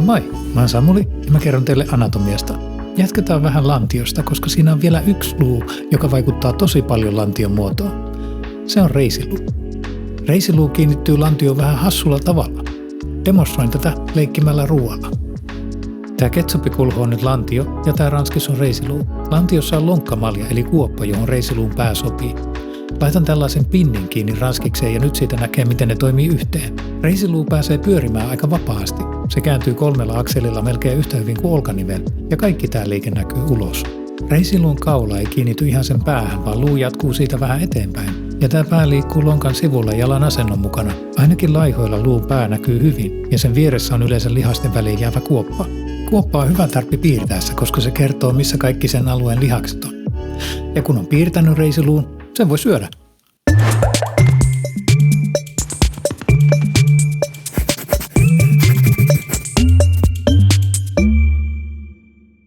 Moi, mä oon Samuli ja mä kerron teille anatomiasta. Jatketaan vähän lantiosta, koska siinä on vielä yksi luu, joka vaikuttaa tosi paljon lantion muotoon. Se on reisiluu. Reisiluu kiinnittyy lantioon vähän hassulla tavalla. Demonstroin tätä leikkimällä ruoalla. Tää ketsuppikulho on nyt lantio ja tää ranskis on reisiluu. Lantiossa on lonkkamalja eli kuoppa, johon reisiluun pää sopii. Laitan tällaisen pinnin kiinni ranskikseen ja nyt siitä näkee, miten ne toimii yhteen. Reisiluu pääsee pyörimään aika vapaasti. Se kääntyy 3 akselilla melkein yhtä hyvin kuin olkanivel ja kaikki tää liike näkyy ulos. Reisiluun kaula ei kiinnity ihan sen päähän, vaan luu jatkuu siitä vähän eteenpäin. Ja tää pää liikkuu lonkan sivulla jalan asennon mukana. Ainakin laihoilla luun pää näkyy hyvin ja sen vieressä on yleensä lihasten väliin jäävä kuoppa. Kuoppa on hyvä tarppi piirtäessä, koska se kertoo, missä kaikki sen alueen lihakset on. Ja kun on piirtänyt reisiluun, sen voi syödä.